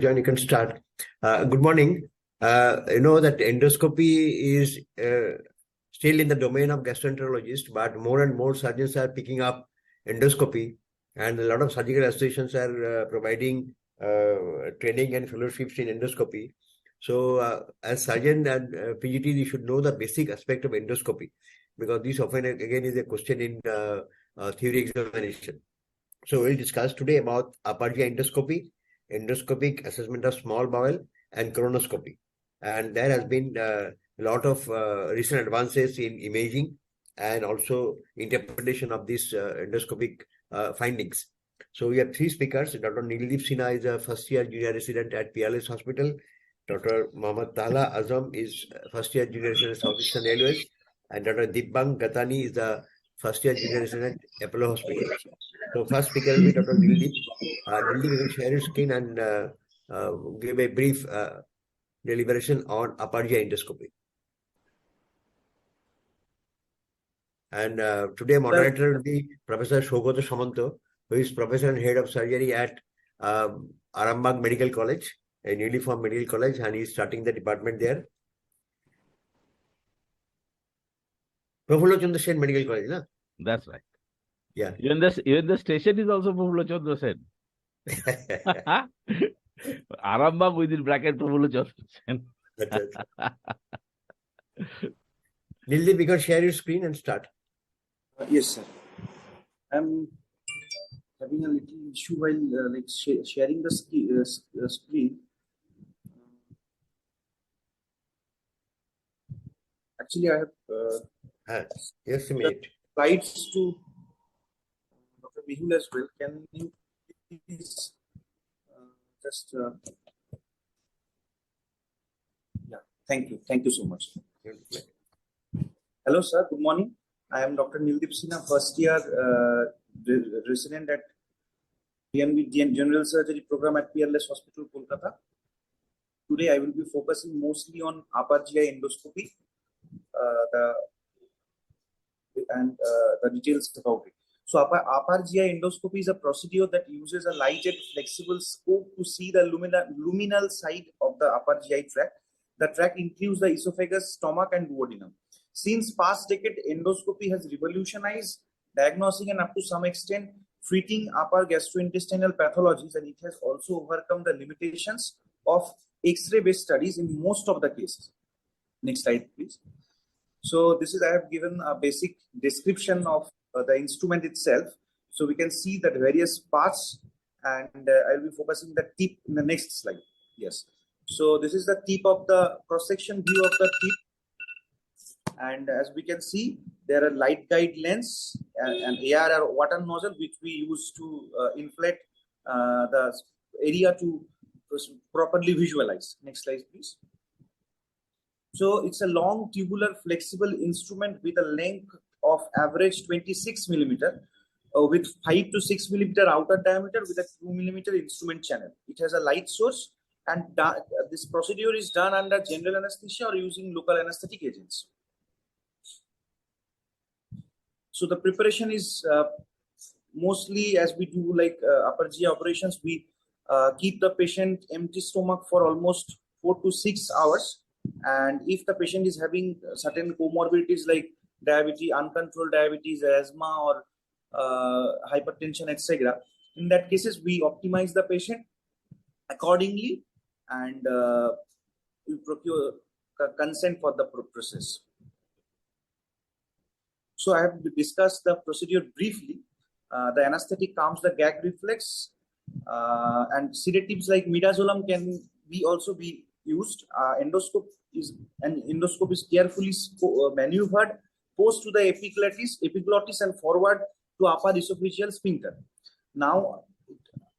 John, you can start. Good morning. You know that endoscopy is still in the domain of gastroenterologists, but more and more surgeons are picking up endoscopy, and a lot of surgical associations are providing training and fellowships in endoscopy. So, as surgeon and PGT, you should know the basic aspect of endoscopy, because this often again is a question in theory examination. So we'll discuss today about upper GI endoscopy, endoscopic assessment of small bowel, and colonoscopy. And there has been a lot of recent advances in imaging and also interpretation of these endoscopic findings. So we have three speakers. Dr. Nildeep Sinha is a first-year junior resident at PLS Hospital. Dr. Mohammad Tala Azam is first-year junior resident at Southeastern Railways. And Dr. Dibbang Gatani is the first-year junior resident at Apollo Hospital. So first speaker will be Dr. Nildeep. Nildeep will share his screen and give a brief deliberation on upper GI endoscopy. And today moderator will be Professor Shogoto Samanto, who is Professor and Head of Surgery at Arambagh Medical College, a newly formed medical college, and he is starting the department there. Prafulla Chandra Sen Medical College, na? That's right. Yeah. Even the station is also Prafulla Chandra Sen. Arambagh within bracket Prafulla Chandra Sen. Nildeep, you can share your screen and start. Yes, sir. I'm having a little issue while sharing the screen. Actually, I have yes, a minute. Slides to Dr. Mehul as well. Can you please just yeah, thank you so much. Hello, sir. Good morning. I am Dr. Nildeep Sinha, first year resident at DNB General Surgery Program at PLS Hospital, Kolkata. Today, I will be focusing mostly on upper GI endoscopy, the details about it. So, upper GI endoscopy is a procedure that uses a lighted, flexible scope to see the luminal side of the upper GI tract. The tract includes the esophagus, stomach, and duodenum. Since past decade, endoscopy has revolutionized diagnosing and up to some extent treating upper gastrointestinal pathologies, and it has also overcome the limitations of X-ray based studies in most of the cases. Next slide, please. So this is, I have given a basic description of the instrument itself. So we can see that various parts, and I will be focusing the tip in the next slide. Yes. So this is the tip of the cross-section view of the tip. And as we can see, there are light guide lens and AR or water nozzle, which we use to inflate the area to properly visualize. Next slide, please. So it's a long tubular flexible instrument with a length of average 26 millimeter with 5 to 6 millimeter outer diameter with a 2 millimeter instrument channel. It has a light source, and this procedure is done under general anesthesia or using local anesthetic agents. So the preparation is mostly, as we do like upper GI operations, we keep the patient empty stomach for almost 4 to 6 hours. And if the patient is having certain comorbidities like diabetes, uncontrolled diabetes, asthma, or hypertension, etc., in that cases, we optimize the patient accordingly, and we procure consent for the process. So I have discussed the procedure briefly. The anesthetic calms the gag reflex, and sedatives like midazolam can also be used. Endoscope is carefully maneuvered post to the epiglottis and forward to upper esophageal sphincter. Now,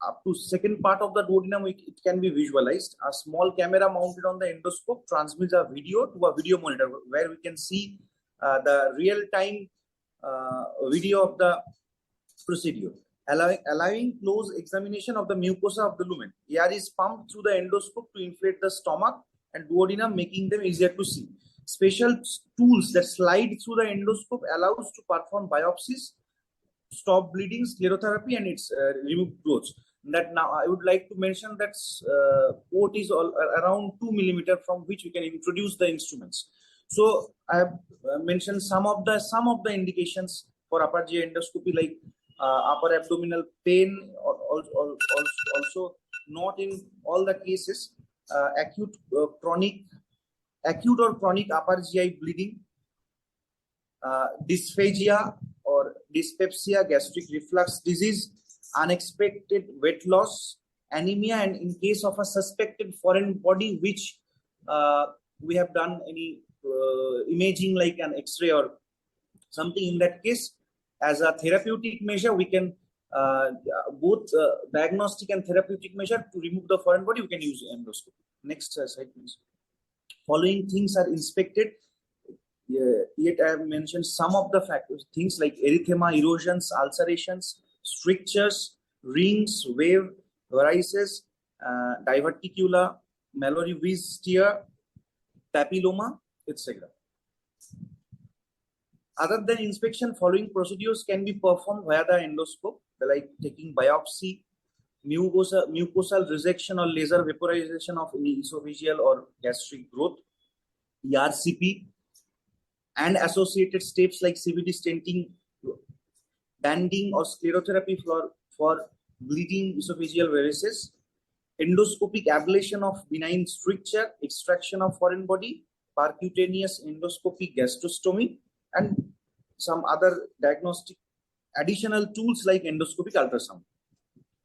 up to second part of the duodenum, it can be visualized. A small camera mounted on the endoscope transmits a video to a video monitor, where we can see the real-time video of the procedure, allowing close examination of the mucosa of the lumen. Air is pumped through the endoscope to inflate the stomach and duodenum, making them easier to see. Special tools that slide through the endoscope allows to perform biopsies, stop bleeding, sclerotherapy, and its remove growths. That now I would like to mention that port is all around 2 millimeter from which we can introduce the instruments. So I have mentioned some of the indications for upper GI endoscopy, like upper abdominal pain, also not in all the cases, acute or chronic upper GI bleeding, dysphagia or dyspepsia, gastric reflux disease, unexpected weight loss, anemia, and in case of a suspected foreign body, which we have done any imaging like an X-ray or something, in that case, as a therapeutic measure, we can both diagnostic and therapeutic measure to remove the foreign body, we can use endoscopy. Next slide, please. Following things are inspected. Yet I have mentioned some of the factors, things like erythema, erosions, ulcerations, strictures, rings, wave, varices, diverticula, malarious tear, papilloma, etc. Other than inspection, following procedures can be performed via the endoscope, like taking biopsy, mucosal resection or laser vaporization of any esophageal or gastric growth, ERCP, and associated steps like CVD stenting, banding, or sclerotherapy for bleeding esophageal varices, endoscopic ablation of benign stricture, extraction of foreign body, percutaneous endoscopic gastrostomy, and some other diagnostic additional tools like endoscopic ultrasound.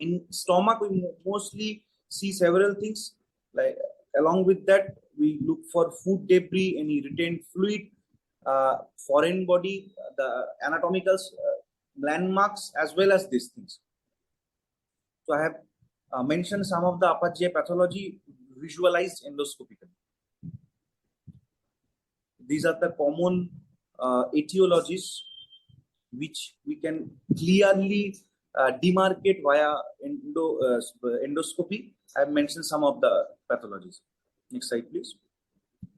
In stomach, we mostly see several things. Like along with that, we look for food debris, any retained fluid, foreign body, the anatomical landmarks, as well as these things. So I have mentioned some of the upper GI pathology visualized endoscopically. These are the common etiologies which we can clearly demarcate via endoscopy. I have mentioned some of the pathologies. Next slide, please.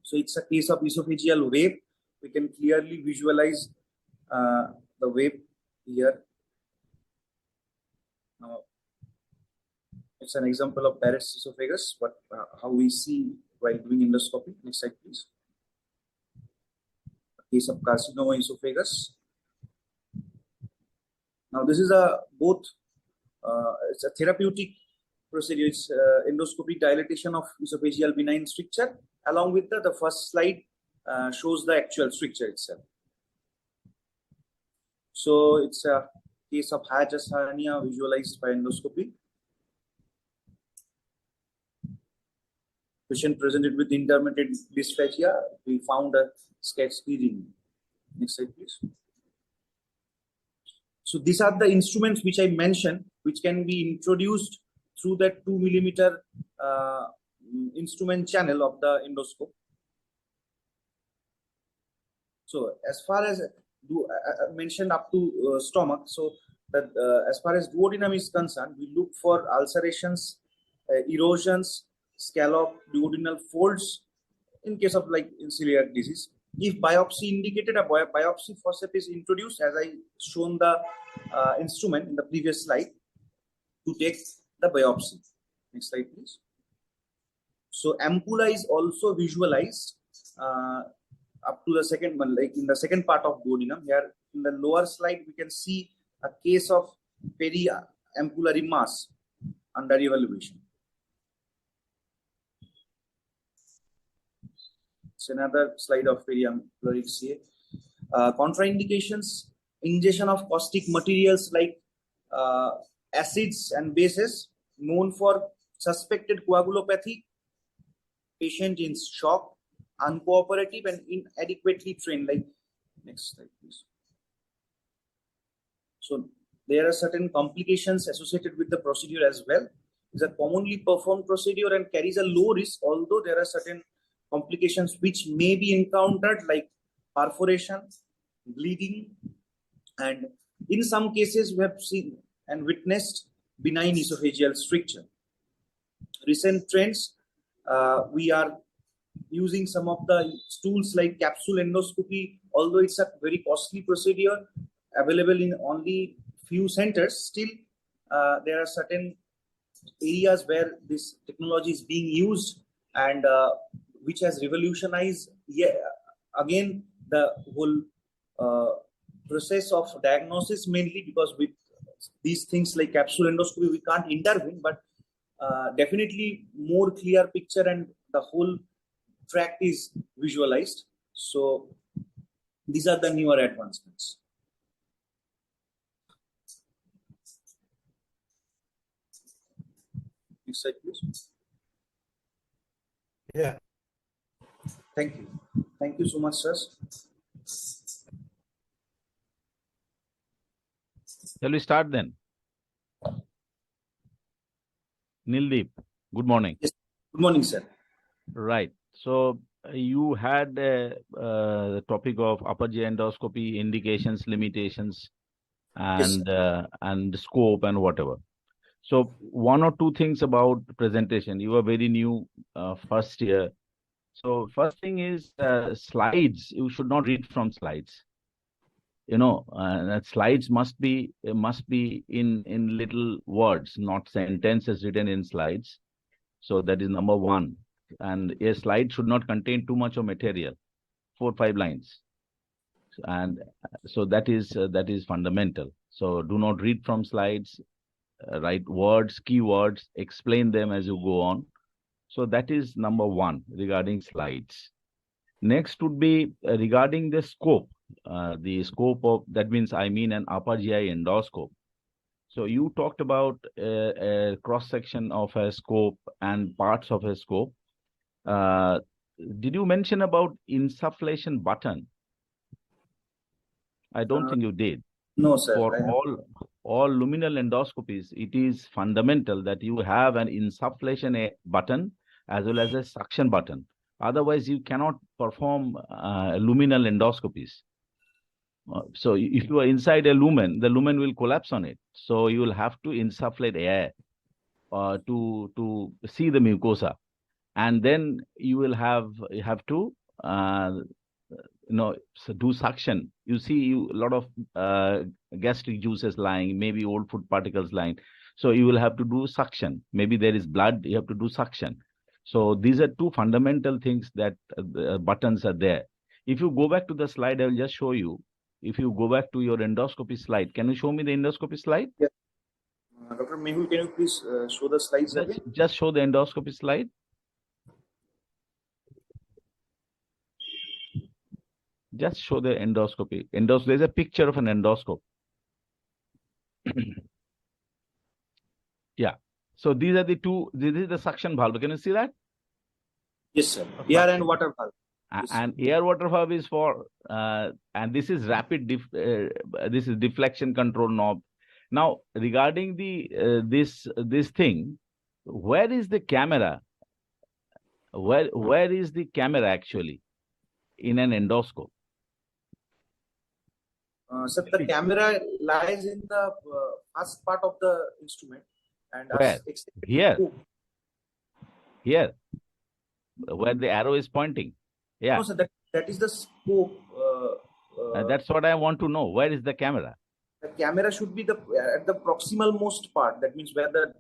So it's a case of esophageal wave. We can clearly visualize the wave here. Now, it's an example of Barrett's esophagus, but how we see while doing endoscopy. Next slide, please. A case of carcinoma esophagus. Now, this is it's a therapeutic procedure. It's endoscopic dilatation of esophageal benign stricture. Along with the first slide shows the actual stricture itself. So it's a case of hiatus hernia visualized by endoscopy. Patient presented with intermittent dysphagia. We found a sketch reading. Next slide, please. So these are the instruments which I mentioned, which can be introduced through that 2 millimeter instrument channel of the endoscope. So as far as I mentioned up to stomach, so that as far as duodenum is concerned, we look for ulcerations, erosions, scallop, duodenal folds in case of like celiac disease. If biopsy indicated, a biopsy forceps is introduced, as I shown the instrument in the previous slide, to take the biopsy. Next slide, please. So ampulla is also visualized up to the second one, like in the second part of duodenum. Here in the lower slide, we can see a case of periampullary mass under evaluation. It's another slide of periampullary CA. Contraindications: ingestion of caustic materials like acids and bases, known for suspected coagulopathy, patient in shock, uncooperative, and inadequately trained. Like next slide, please. So there are certain complications associated with the procedure as well. It's a commonly performed procedure and carries a low risk, although there are certain complications which may be encountered, like perforation, bleeding, and in some cases we have seen and witnessed benign esophageal stricture. Recent trends, we are using some of the tools like capsule endoscopy. Although it's a very costly procedure available in only few centers, still there are certain areas where this technology is being used, and which has revolutionized again the whole process of diagnosis, mainly because with these things like capsule endoscopy we can't intervene, but definitely more clear picture and the whole tract is visualized. So these are the newer advancements. Next slide, please. Yeah. Thank you. Thank you so much, sir. Shall we start then? Nildeep, good morning. Yes. Good morning, sir. Right. So you had the topic of upper GI endoscopy, indications, limitations, Yes, and scope and whatever. So one or two things about presentation. You are very new, first year. So first thing is slides. You should not read from slides. That slides must be in little words, not sentences written in slides. So that is number one. And a slide should not contain too much of material, 4 or 5 lines. And so that is fundamental. So do not read from slides. Write words, keywords, explain them as you go on. So that is number one regarding slides. Next would be regarding the scope. The scope of, that means an upper GI endoscope. So you talked about a cross-section of a scope and parts of a scope. Did you mention about insufflation button? I don't think you did. no, sir. For all luminal endoscopies, it is fundamental that you have an insufflation button as well as a suction button. Otherwise, you cannot perform luminal endoscopies. So if you are inside a lumen, the lumen will collapse on it. So you will have to insufflate air to see the mucosa, and then you will have to so do suction. You see a lot of gastric juices lying, maybe old food particles lying. So you will have to do suction. Maybe there is blood, you have to do suction. So these are two fundamental things that buttons are there. If you go back to the slide, I will just show you. If you go back to your endoscopy slide, can you show me the endoscopy slide? Yeah. Dr. Mehul, can you please show the slides again? Just show the endoscopy slide. Just show the endoscopy. There's a picture of an endoscope. Yeah. So these are the two. This is the suction valve. Can you see that? Yes, sir. Air and water valve. Yes. And air water valve is for, and this is rapid. This is deflection control knob. Now regarding the this thing, where is the camera? Where is the camera actually in an endoscope? So the camera lies in the first part of the instrument, and Where? Here, where the arrow is pointing. Yeah. No, so that is the scope. That's what I want to know. Where is the camera? The camera should be at the proximal most part. That means where the.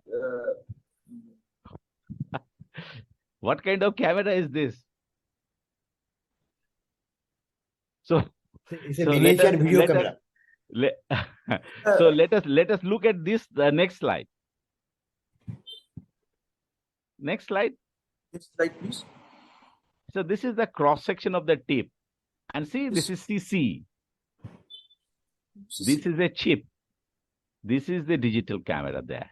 What kind of camera is this? So it's a miniature video camera. So let us look at this. The next slide. Next slide. Next slide, please. So this is the cross section of the tip, and see, this is CC. This is a chip. This is the digital camera there.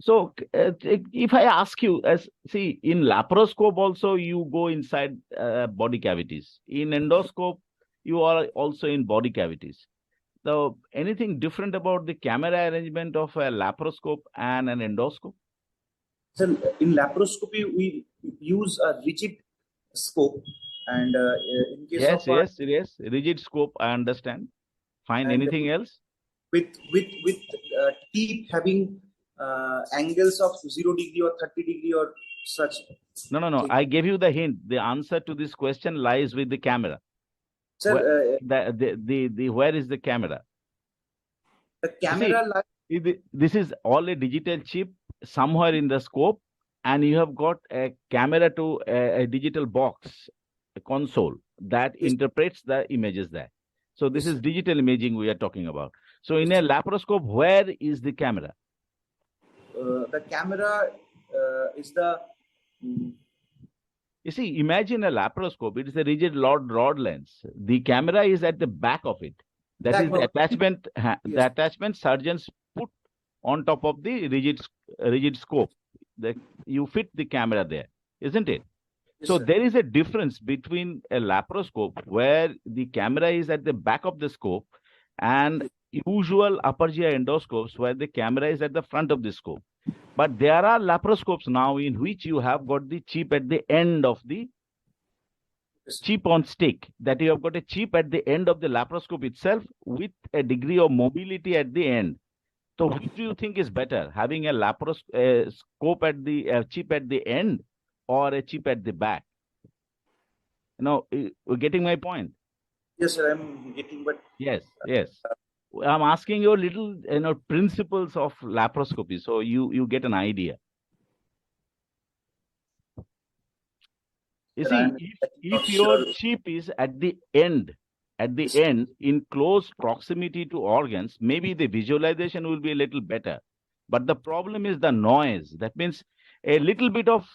So if I ask you, see, in laparoscope also you go inside body cavities. In endoscope, you are also in body cavities. So anything different about the camera arrangement of a laparoscope and an endoscope? So in laparoscopy, we use a rigid scope, and in case yes, rigid scope, I understand. Fine. Anything else? With teeth having angles of 0 degree or 30 degree or such. No. I gave you the hint. The answer to this question lies with the camera. Sir, where is the camera? The camera. This is all a digital chip somewhere in the scope, and you have got a camera to a digital box, a console that Yes. interprets the images there. So this Yes, is digital imaging we are talking about. So in a laparoscope, where is the camera? The camera is the You see, imagine a laparoscope. It is a rigid rod lens. The camera is at the back of it. That back is the of attachment. yes. The attachment surgeons put on top of the rigid scope. You fit the camera there, isn't it? Yes, So sir. there is a difference between a laparoscope where the camera is at the back of the scope and usual upper GI endoscopes where the camera is at the front of the scope. But there are laparoscopes now in which you have got the chip at the end of the Yes. chip on stick, that you have got a chip at the end of the laparoscope itself with a degree of mobility at the end. So which do you think is better, having a laparoscope at the chip at the end or a chip at the back? You're getting my point? Yes, sir. I'm getting, but Yes, yes. I'm asking you little, principles of laparoscopy, so you get an idea. You sir, see, I'm not if your sure. chip is at the end in close proximity to organs, maybe the visualization will be a little better. But the problem is the noise. That means a little bit of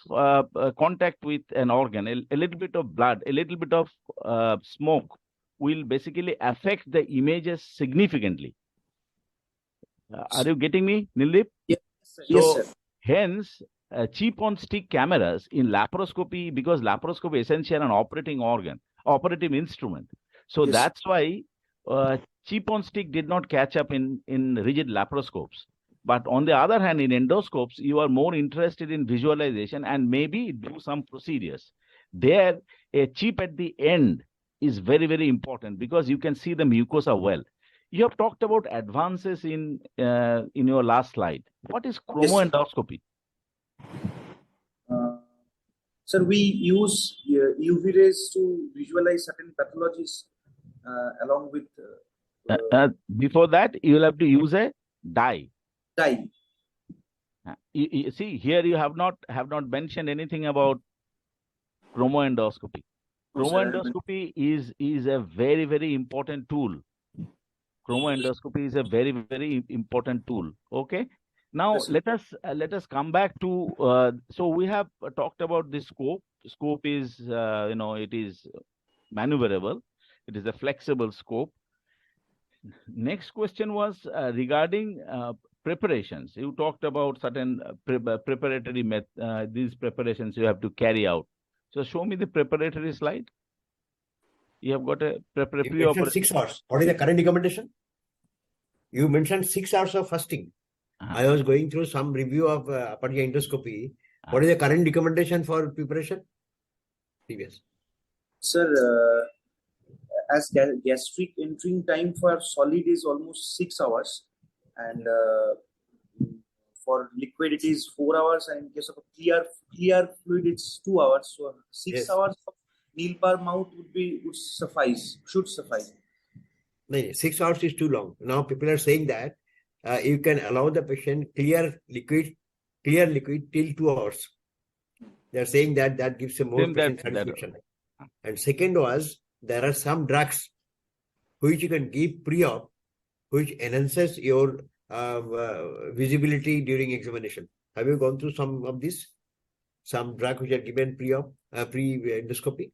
contact with an organ, a little bit of blood, a little bit of smoke will basically affect the images significantly. Are you getting me, Nildeep? Yes, sir. So, Yes, sir. hence, chip on stick cameras in laparoscopy, because laparoscopy is essentially an operative instrument. So Yes. that's why chip on stick did not catch up in rigid laparoscopes. But on the other hand, in endoscopes, you are more interested in visualization and maybe do some procedures. There, a chip at the end is very, very important because you can see the mucosa well. You have talked about advances in your last slide. What is Yes, sir. chromoendoscopy? Sir, we use UV rays to visualize certain pathologies along with Before that, you will have to use a dye. dye. You see, here you have not mentioned anything about chromoendoscopy. No, sir, Chromoendoscopy is a very, very important tool. Chromoendoscopy is a very, very important tool. Okay. Now Yes, sir. let us come back to so we have talked about the scope. Scope is it is maneuverable. It is a flexible scope. Next question was regarding preparations. You talked about certain preparatory these preparations you have to carry out. So show me the preparatory slide. You have got a preparatory You mentioned 6 hours. What is the current recommendation? You mentioned 6 hours of fasting. I was going through some review of upper GI endoscopy. What is the current recommendation for preparation? Previous. Sir, as gastric entering time for solid is almost 6 hours, and for liquid it is 4 hours, and in case of a clear fluid it's 2 hours. So 6 Yes. hours of meal per mouth should suffice. No, 6 hours is too long. Now people are saying that you can allow the patient clear liquid till 2 hours. They are saying that gives a more patient satisfaction. And second was, there are some drugs which you can give pre-op, which enhances your visibility during examination. Have you gone through some of this? Some drug which are given pre-op, pre-endoscopy?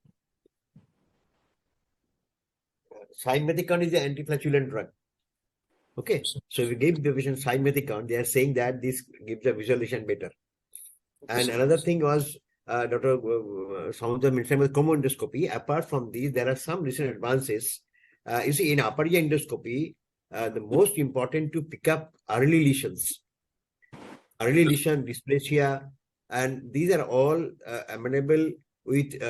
Simethicone is the anti-flatulent drug. Okay, so if you give the patient simethicone, they are saying that this gives the visualization better. And another thing was, Dr. Saundra mentioned was chromoendoscopy. Apart from these, there are some recent advances. You see, in upper GI endoscopy, the most important to pick up early lesions, dysplasia, and these are all amenable with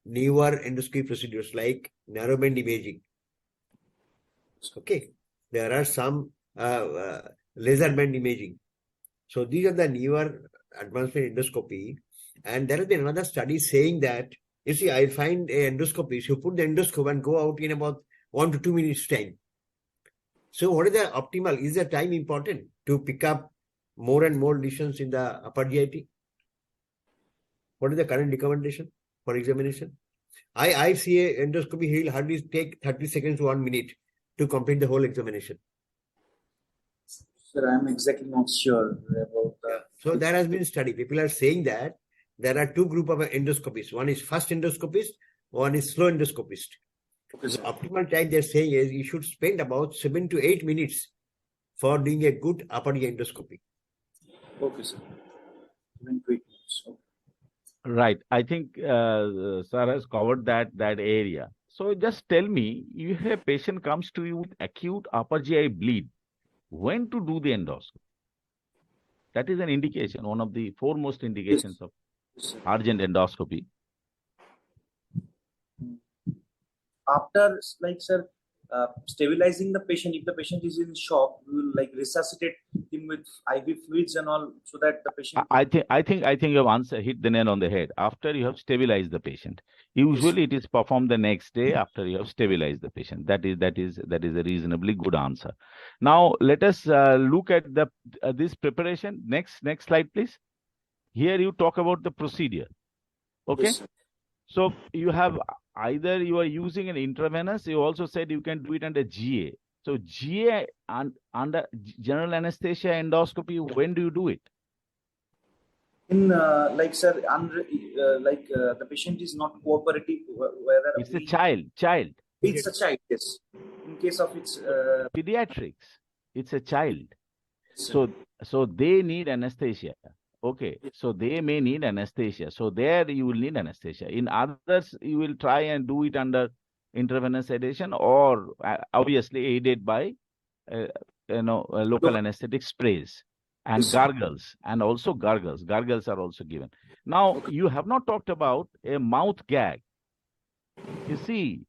newer endoscopy procedures like narrowband imaging. Okay, there are some laser band imaging. So these are the newer advancement endoscopy. And there has been another study saying that, you see, I find a endoscopist who put the endoscope and go out in about 1 to 2 minutes time. So what is the optimal? Is the time important to pick up more and more lesions in the upper GIT? What is the current recommendation for examination? I see a endoscopy, he'll hardly take 30 seconds to 1 minute to complete the whole examination. Sir, I'm exactly not sure about that. So there has been study. People are saying that there are two groups of endoscopists. One is fast endoscopist, one is slow endoscopist. Okay, The sir. optimal time they're saying is you should spend about 7 to 8 minutes for doing a good upper GI endoscopy. Okay, sir. 7 to 8 minutes. Okay. Right. I think sir has covered that area. So just tell me, if a patient comes to you with acute upper GI bleed, when to do the endoscopy? That is an indication, one of the foremost indications of Yes, sir. urgent endoscopy. After, like, sir, stabilizing the patient, if the patient is in shock, we will like resuscitate him with IV fluids and all, so that the patient. I think you have hit the nail on the head. After you have stabilized the patient, usually it is performed the next day after you have stabilized the patient. That is a reasonably good answer. Now let us look at the this preparation. Next slide, please. Here you talk about the procedure. Okay. Yes, sir. So you have either you are using an intravenous. You also said you can do it under GA. So GA and under general anesthesia endoscopy, when do you do it? In like, sir, the patient is not cooperative, whether It's a child. It's a child, yes. In case of its Pediatrics, it's a child. sir. So they need anesthesia. Okay, so they may need anesthesia. So there you will need anesthesia. In others, you will try and do it under intravenous sedation or obviously aided by local anesthetic sprays and Yes. gargles, and also gargles. Gargles are also given. Now you have not talked about a mouth gag. You see,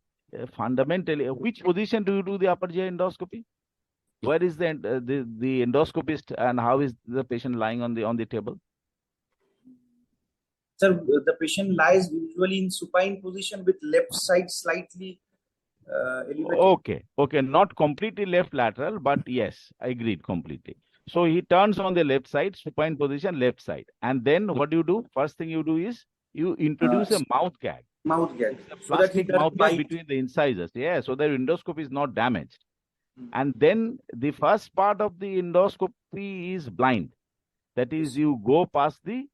fundamentally, which position do you do the upper GI endoscopy? Where is the endoscopist, and how is the patient lying on the table? Sir, the patient lies usually in supine position with left side slightly elevated. Okay, not completely left lateral, but yes, I agreed completely. So he turns on the left side, supine position, left side. And then what do you do? First thing you do is you introduce a mouth gag. Mouth gag. It's a So that he plastic doesn't mouth gag bite. between the incisors. Yeah, so the endoscopy is not damaged. And then the first part of the endoscopy is blind. That is, you go past the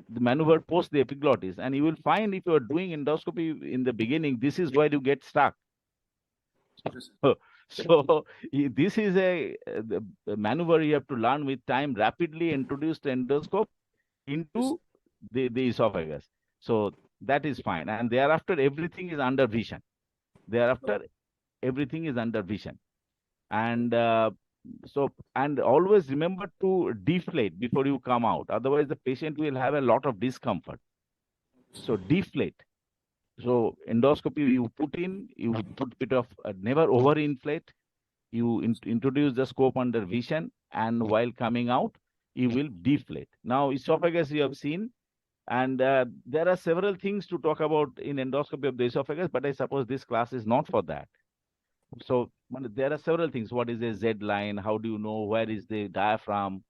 maneuver post the epiglottis, and you will find if you are doing endoscopy in the beginning, this is where you get stuck. So this is a maneuver you have to learn with time. Rapidly introduce the endoscope into the esophagus. So that is fine. And thereafter, everything is under vision. And and always remember to deflate before you come out. Otherwise, the patient will have a lot of discomfort. So deflate. So endoscopy, you put a bit of, never overinflate. You introduce the scope under vision, and while coming out, you will deflate. Now, esophagus you have seen, and there are several things to talk about in endoscopy of the esophagus, but I suppose this class is not for that. So there are several things. What is a Z line? How do you know where is the diaphragm?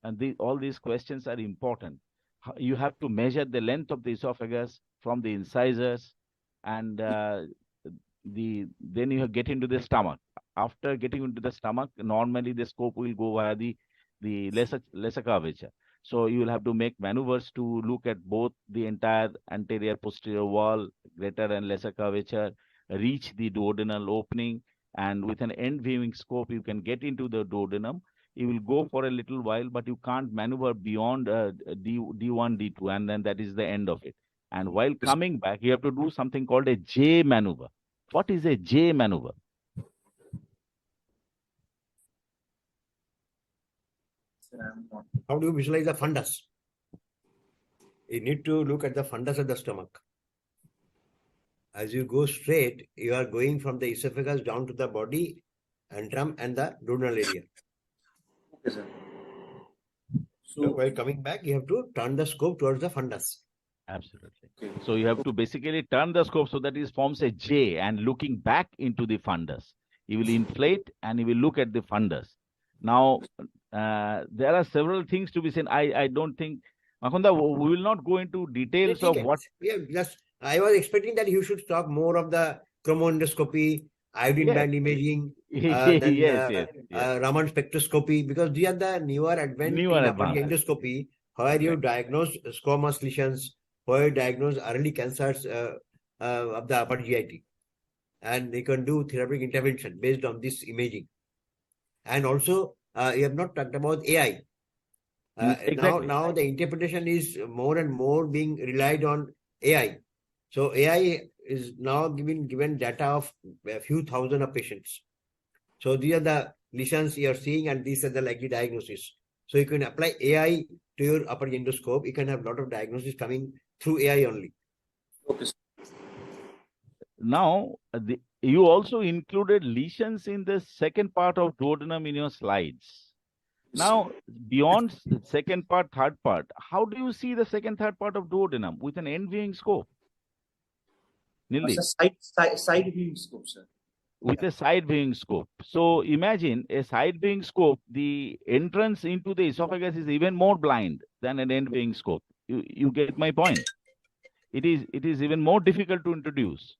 And all these questions are important. You have to measure the length of the esophagus from the incisors, and then you get into the stomach. After getting into the stomach, normally the scope will go via the lesser curvature. So you will have to make maneuvers to look at both the entire anterior posterior wall, greater and lesser curvature, reach the duodenal opening, and with an end viewing scope, you can get into the duodenum. You will go for a little while, but you can't maneuver beyond D1, D2, and then that is the end of it. And while coming back, you have to do something called a J maneuver. What is a J maneuver? How do you visualize the fundus? You need to look at the fundus of the stomach. As you go straight, you are going from the esophagus down to the body, antrum, and the duodenal area. Okay, sir. So while coming back, you have to turn the scope towards the fundus. Absolutely. Okay. So you have to basically turn the scope so that it forms a J, and looking back into the fundus. You will inflate and you will look at the fundus. Now, there are several things to be seen. I don't think, Makhunda, we will not go into details of what. Yeah, just I was expecting that you should talk more of the chromoendoscopy, iodine Yes. band imaging, Yes, then yes. Raman spectroscopy, because these are the newer advent Newer in upper advances. endoscopy, where you Right. diagnose squamous lesions, where you diagnose early cancers of the upper GIT, and they can do therapeutic intervention based on this imaging. And also, you have not talked about AI. Exactly. Now the interpretation is more and more being relied on AI. So AI is now given data of a few thousand of patients. So these are the lesions you are seeing, and these are the likely diagnosis. So you can apply AI to your upper endoscope. You can have a lot of diagnosis coming through AI only. Okay, sir. Now, you also included lesions in the second part of duodenum in your slides. Now, beyond the second part, third part, how do you see the second, third part of duodenum with an end viewing scope? Nildeep, Side viewing scope, sir. with a side viewing scope. So imagine a side viewing scope, the entrance into the esophagus is even more blind than an end viewing scope. You get my point? It is even more difficult to introduce.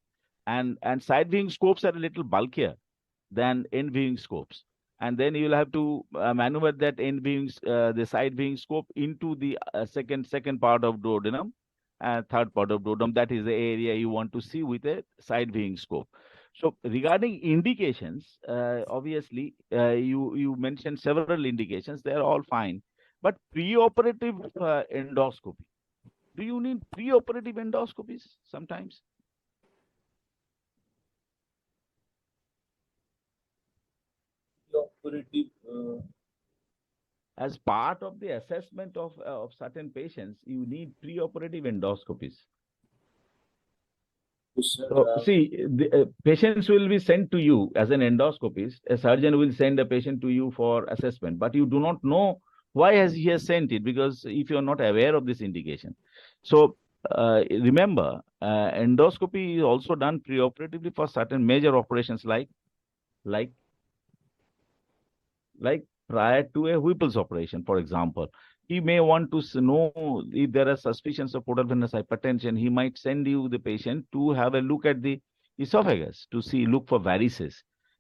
And side viewing scopes are a little bulkier than end viewing scopes. And then you will have to maneuver that end viewing, the side viewing scope into the second part of duodenum, third part of duodenum. That is the area you want to see with a side viewing scope. So regarding indications, obviously you mentioned several indications. They are all fine, but preoperative endoscopy. Do you need preoperative endoscopies sometimes? Operative. As part of the assessment of certain patients, you need preoperative endoscopies. So, see, the patients will be sent to you as an endoscopist. A surgeon will send a patient to you for assessment, but you do not know why he has sent it, because if you are not aware of this indication. So, remember, endoscopy is also done preoperatively for certain major operations like prior to a Whipple's operation, for example. He may want to know if there are suspicions of portal venous hypertension. He might send you the patient to have a look at the esophagus to look for varices.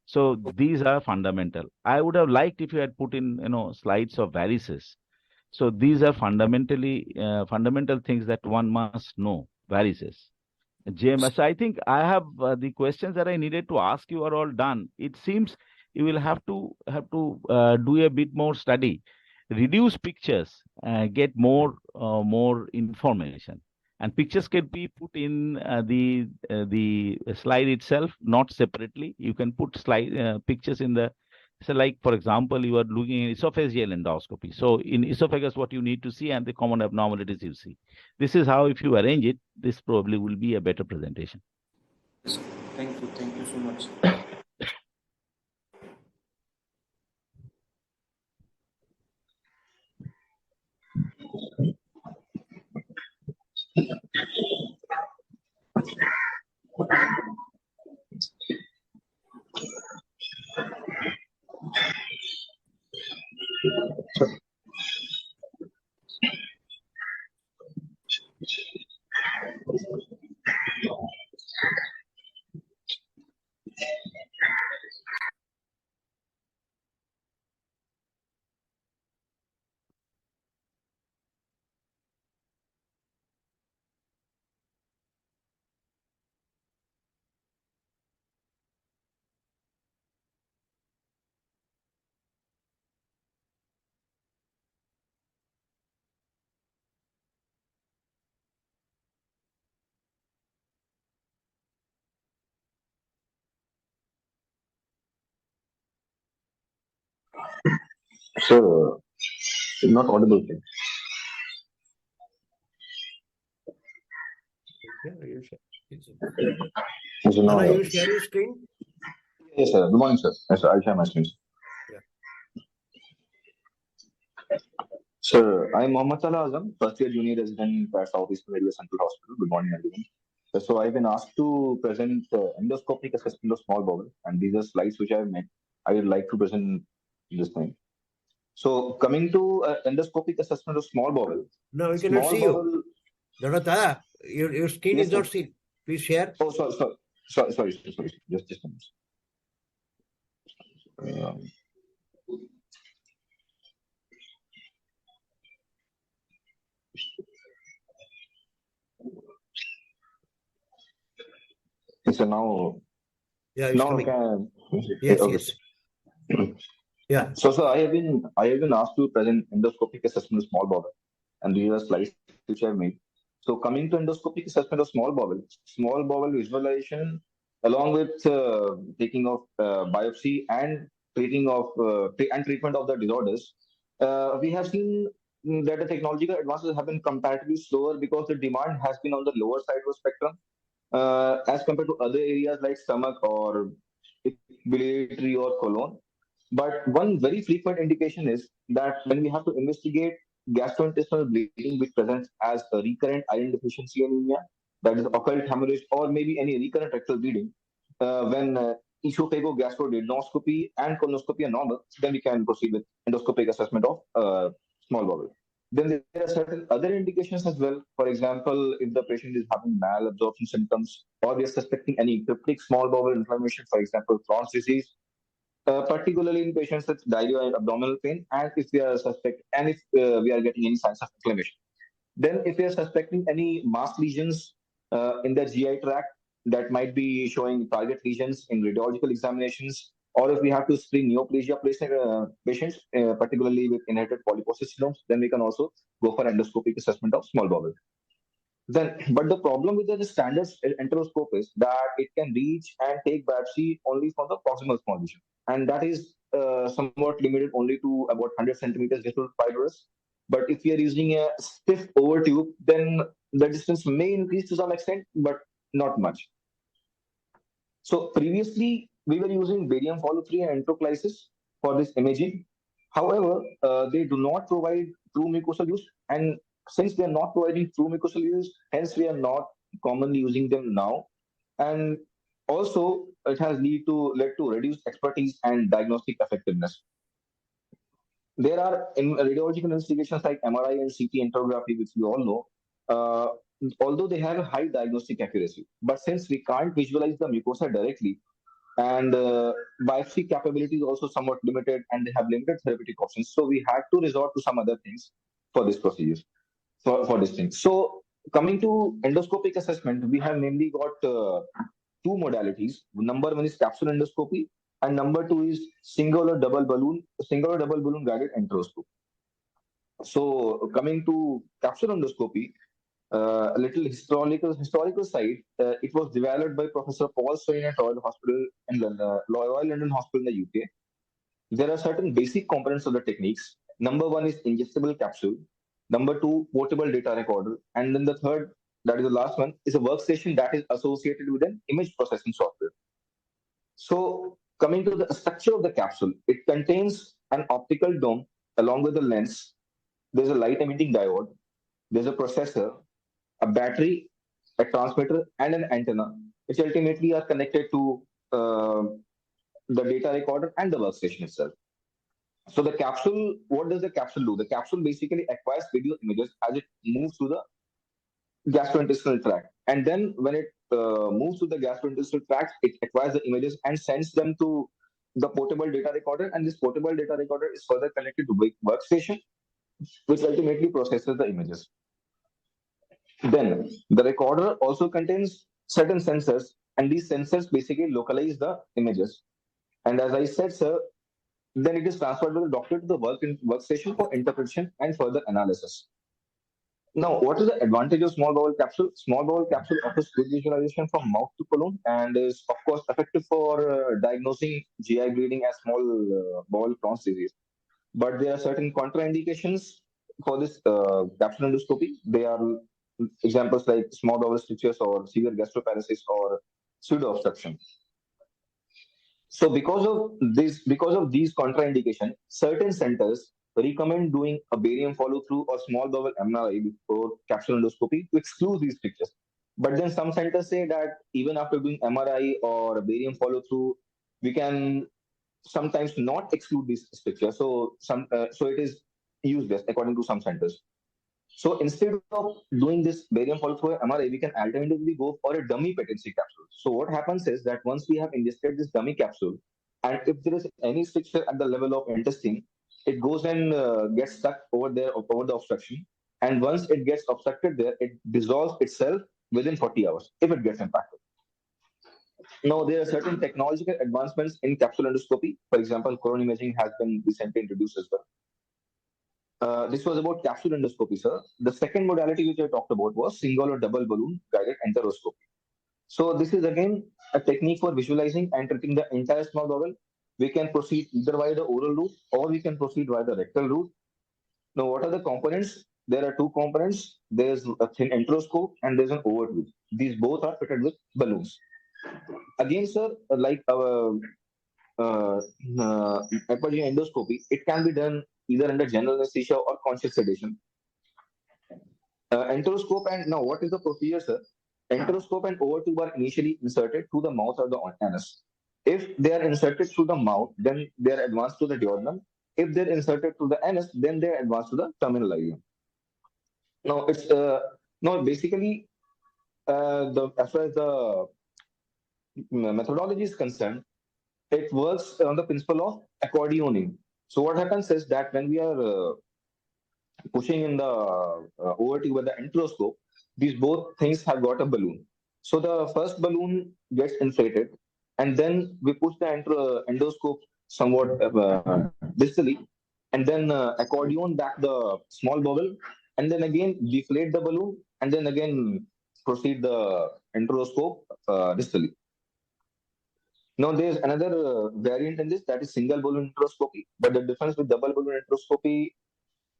So these are fundamental. I would have liked if you had put in, slides of varices. So these are fundamental things that one must know. Varices. JMS, I think I have the questions that I needed to ask you are all done. It seems you will have to do a bit more study, reduce pictures, get more information, and pictures can be put in the slide itself, not separately. You can put pictures in the. So, like, for example, you are looking at esophageal endoscopy. So, in esophagus, what you need to see and the common abnormalities you see. This is how, if you arrange it, this probably will be a better presentation. Thank you so much. So, not audible thing. Nana, you share your screen? Yes, sir. Good morning, sir. Yes, sir. I'll share my screen. Yeah. Sir, I'm Mohammad Salah Azam, first year junior resident at Southeast Area Central Hospital. Good morning, everyone. So I've been asked to present endoscopic assessment of small bowel, and these are slides which I've made. I would like to present this thing. So coming to endoscopic assessment of small bowel. No, we cannot Small see you. bowel. Dr. Tara, your screen Yes, is not sir. seen. Please share. Oh, sorry. Just a minute. So Yeah, it's coming. can Yes, okay. yes. Yeah. So I have been asked to present endoscopic assessment of small bowel, and these are slides which I have made. So coming to endoscopic assessment of small bowel visualization, along with taking of biopsy and treatment of the disorders, we have seen that the technological advances have been comparatively slower because the demand has been on the lower side of the spectrum as compared to other areas like stomach or biliary or colon. But one very frequent indication is that when we have to investigate gastrointestinal bleeding, which presents as a recurrent iron deficiency anemia, that is occult hemorrhage, or maybe any recurrent rectal bleeding, when esophagogastroduodenoscopy and colonoscopy are normal, then we can proceed with endoscopic assessment of small bowel. Then there are certain other indications as well. For example, if the patient is having malabsorption symptoms, or we are suspecting any cryptic small bowel inflammation, for example, Crohn's disease, particularly in patients with diarrhea and abdominal pain, and if we are we are getting any signs of inflammation. Then, if we are suspecting any mass lesions in the GI tract that might be showing target lesions in radiological examinations, or if we have to screen neoplasia patients, particularly with inherited polyposis syndromes, then we can also go for endoscopic assessment of small bowel. But the problem with the standard enteroscope is that it can reach and take biopsy only from the proximal small lesion, and that is somewhat limited only to about 100 centimeters distal fibrous. But if we are using a stiff over tube, then the distance may increase to some extent, but not much. So previously, we were using barium follow-through and enteroclysis for this imaging. However, they do not provide true mucosal use, and since they are not providing true mucosal use, hence we are not commonly using them now. And also, it has led to reduced expertise and diagnostic effectiveness. There are radiological investigations like MRI and CT enterography, which we all know. Although they have a high diagnostic accuracy, but since we can't visualize the mucosa directly, and biopsy capability is also somewhat limited, and they have limited therapeutic options, so we had to resort to some other things for this procedure, for this thing. So coming to endoscopic assessment, we have mainly got two modalities. Number one is capsule endoscopy, and number two is single or double balloon guided enteroscopy. So coming to capsule endoscopy, a little historical side. It was developed by Professor Paul Swain at Royal Hospital in London, Royal London Hospital in the UK. There are certain basic components of the techniques. Number one is ingestible capsule. Number two, portable data recorder, and then the third, that is the last one, is a workstation that is associated with an image processing software. So coming to the structure of the capsule, it contains an optical dome along with the lens. There's a light emitting diode. There's a processor, a battery, a transmitter, and an antenna, which ultimately are connected to the data recorder and the workstation itself. So the capsule, what does the capsule do? The capsule basically acquires video images as it moves through the gastrointestinal tract. And then when it moves through the gastrointestinal tract, it acquires the images and sends them to the portable data recorder. And this portable data recorder is further connected to workstation, which ultimately processes the images. Then the recorder also contains certain sensors, and these sensors basically localize the images. And as I said, sir, then it is transferred to the doctor to the workstation for interpretation and further analysis. Now, what is the advantage of small bowel capsule? Small bowel capsule offers good visualization from mouth to colon and is, of course, effective for diagnosing GI bleeding as small bowel Crohn's disease. But there are certain contraindications for this capsule endoscopy. They are examples like small bowel strictures or severe gastroparesis or pseudo obstruction. So because of these contraindications, certain centers recommend doing a barium follow-through or small bowel MRI before capsule endoscopy to exclude these strictures. But then some centers say that even after doing MRI or a barium follow-through, we can sometimes not exclude this stricture. So it is useless according to some centers. So instead of doing this barium follow through MRI, we can alternatively go for a dummy patency capsule. So what happens is that once we have ingested this dummy capsule, and if there is any stricture at the level of intestine, it goes and gets stuck over there over the obstruction. And once it gets obstructed there, it dissolves itself within 40 hours if it gets impacted. Now, there are certain technological advancements in capsule endoscopy. For example, coronary imaging has been recently introduced as well. This was about capsule endoscopy, sir. The second modality which I talked about was single or double balloon guided enteroscopy. So this is again a technique for visualizing and treating the entire small bowel. We can proceed either via the oral route or we can proceed via the rectal route. Now, what are the components? There are two components. There's a thin enteroscope and there's an overtube. These both are fitted with balloons. Again, sir, like our upper GI endoscopy, it can be done either under general anesthesia or conscious sedation. Enteroscope and now what is the procedure, sir? Enteroscope and overtube are initially inserted through the mouth or the anus. If they are inserted through the mouth, then they are advanced to the duodenum. If they're inserted through the anus, then they are advanced to the terminal ileum. Now it's basically as far as the methodology is concerned, it works on the principle of accordioning. So what happens is that when we are pushing in the overtube with the enteroscope, these both things have got a balloon. So the first balloon gets inflated, and then we push the endoscope somewhat distally, and then accordion back the small bowel, and then again deflate the balloon, and then again proceed the enteroscope distally. Now, there's another variant in this, that is single balloon enteroscopy. But the difference with double balloon enteroscopy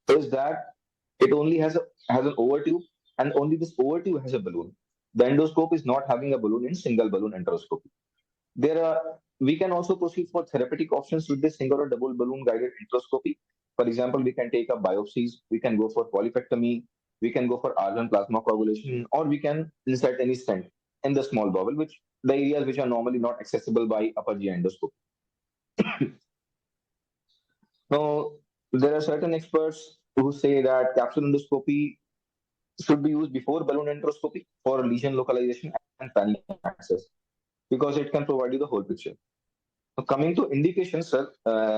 is that it only has an overtube, and only this overtube has a balloon. The endoscope is not having a balloon in single balloon enteroscopy. We can also proceed for therapeutic options with this single or double balloon guided enteroscopy. For example, we can take up biopsies, we can go for polypectomy, we can go for argon plasma coagulation, or we can insert any stent in the small bowel, the areas which are normally not accessible by upper GI endoscopy. Now, there are certain experts who say that capsule endoscopy should be used before balloon enteroscopy for lesion localization and panel access, because it can provide you the whole picture. Now, coming to indications, sir,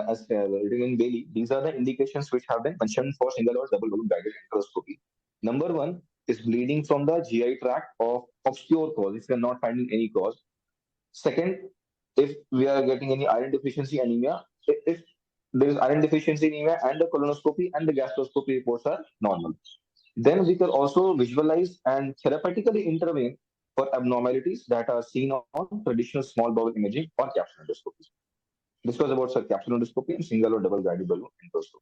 as written in Bailey, these are the indications which have been mentioned for single or double balloon guided enteroscopy. Number one is bleeding from the GI tract of obscure cause, if we are not finding any cause. Second, if we are getting any iron deficiency anemia, if there is iron deficiency anemia and the colonoscopy and the gastroscopy reports are normal, then we can also visualize and therapeutically intervene for abnormalities that are seen on traditional small bowel imaging or capsule endoscopy. This was about capsule endoscopy and single or double guided balloon endoscopy.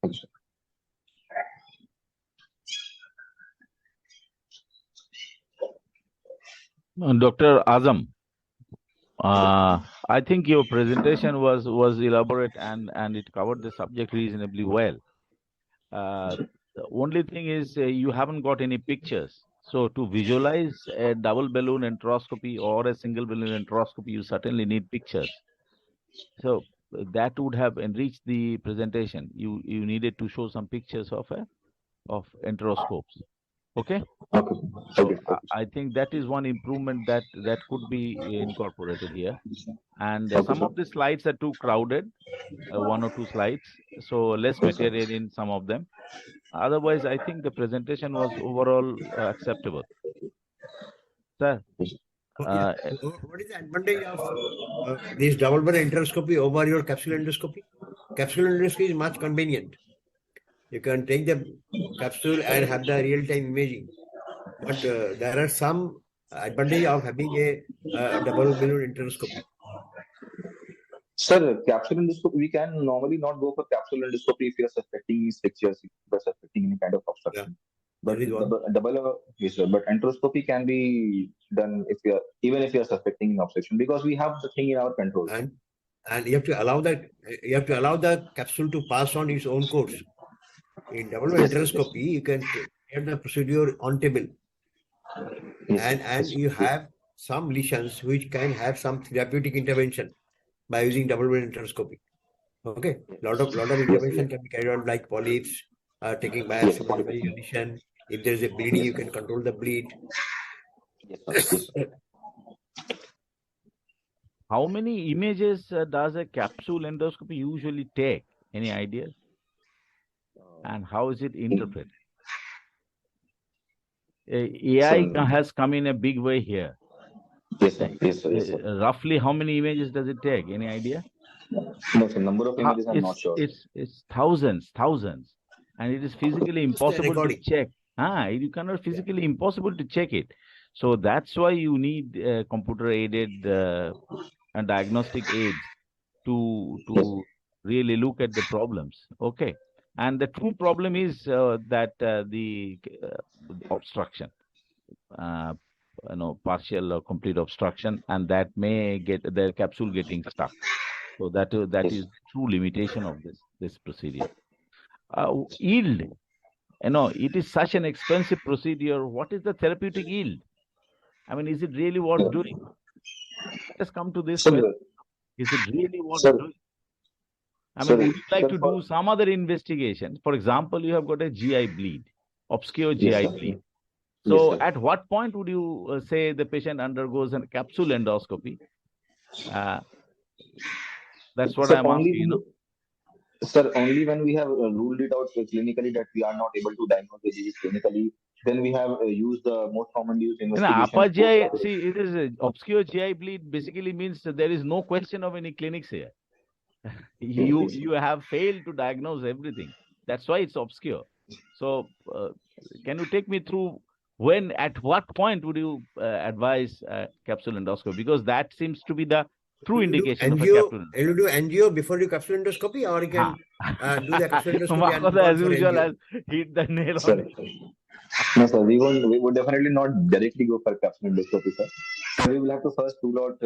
Thank you, sir. Dr. Azam, I think your presentation was elaborate and it covered the subject reasonably well. The only thing is you haven't got any pictures. So to visualize a double balloon enteroscopy or a single balloon enteroscopy, you certainly need pictures. So that would have enriched the presentation. You needed to show some pictures of enteroscopes. Okay. So I think that is one improvement that could be incorporated here. And some of the slides are too crowded, one or two slides, so less material in some of them. Otherwise, I think the presentation was overall acceptable. Sir, what is the advantage of this double balloon enteroscopy over your capsule endoscopy? Capsule endoscopy is much convenient. You can take the capsule and have the real-time imaging. But there are some advantage of having a double balloon enteroscopy. Sir, capsule endoscopy, we can normally not go for capsule endoscopy if you are suspecting strictures, if you are suspecting any kind of obstruction. Yeah. But enteroscopy can be done even if you are suspecting an obstruction, because we have the thing in our control. And you have to allow the capsule to pass on its own course. In double enteroscopy, you can get the procedure on table. Yes, and you have some lesions which can have some therapeutic intervention. by using double-blind endoscopy. Okay, lot of intervention can be carried out like polyps, taking biopsy, memory addition. If there is a bleeding, you can control the bleed. Yes, sir. How many images does a capsule endoscopy usually take? Any idea? And how is it interpreted? AI has come in a big way here. Yes, sir. Yes, sir. Yes, sir. Roughly how many images does it take? Any idea? No, sir. Number of images, I'm not sure. It's thousands. And it is physically impossible to check. You cannot physically impossible to check it. So that's why you need computer-aided and diagnostic aids to really look at the problems. Okay. And the true problem is that the obstruction, partial or complete obstruction, and that may get the capsule getting stuck. So that is true limitation of this procedure. Yield, it is such an expensive procedure. What is the therapeutic yield? I mean, is it really worth doing? Let us come to this question. Is it really worth doing? I mean, would you like to do some other investigation? For example, you have got a GI bleed, obscure GI bleed. So at what point would you say the patient undergoes a capsule endoscopy? That's what I'm asking, Sir, only when we have ruled it out clinically that we are not able to diagnose the disease clinically, then we have used the most commonly used investigation. Upper GI, see, it is obscure GI bleed basically means there is no question of any clinics here. You have failed to diagnose everything. That's why it's obscure. So can you take me through at what point would you advise capsule endoscopy? Because that seems to be the true indication of a capsule. You do angio before you capsule endoscopy, or you can do the capsule endoscopy as usual has hit the nail on it. No, sir, we would definitely not directly go for capsule endoscopy, sir. So we will have to first rule out.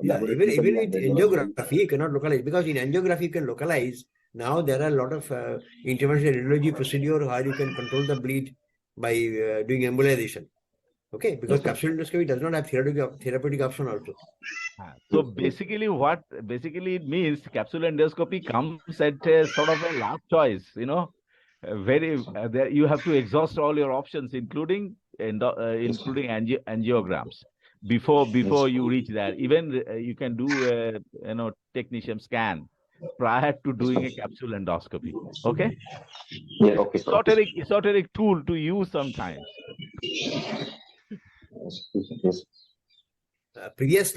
Even with angiography, you cannot localize, because in angiography you can localize. Now there are a lot of interventional radiology procedure where you can control the bleed by doing embolization. Okay, because capsule endoscopy does not have therapeutic option also. So basically, it means capsule endoscopy comes at a sort of a last choice. You have to exhaust all your options, including angiograms before you reach there. Even you can do a technician scan prior to doing a capsule endoscopy. Okay. Yeah. Okay. Esoteric tool to use sometimes. Yes. Previous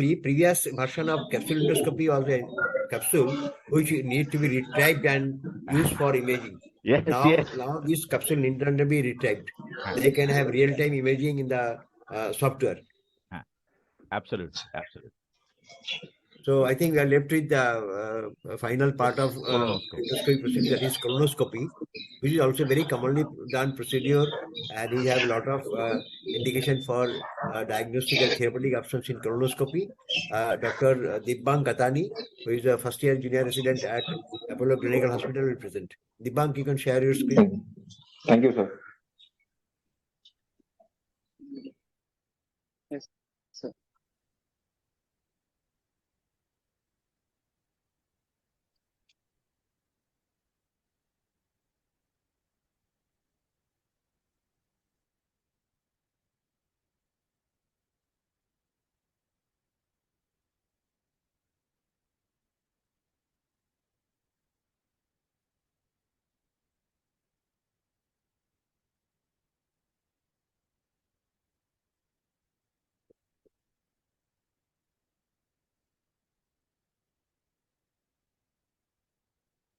version of capsule endoscopy was a capsule which need to be retrieved and used for imaging. Now this capsule need not be retrieved. They can have real-time imaging in the software. Absolutely. So I think we are left with the final part of endoscopy procedure, that is colonoscopy, which is also very commonly done procedure, and we have a lot of indication for diagnostic and therapeutic options in colonoscopy. Dr. Dibbang Katani, who is a first-year junior resident at Apollo Clinical Hospital, will present. Dibbang, you can share your screen. Thank you, sir. Yes, sir.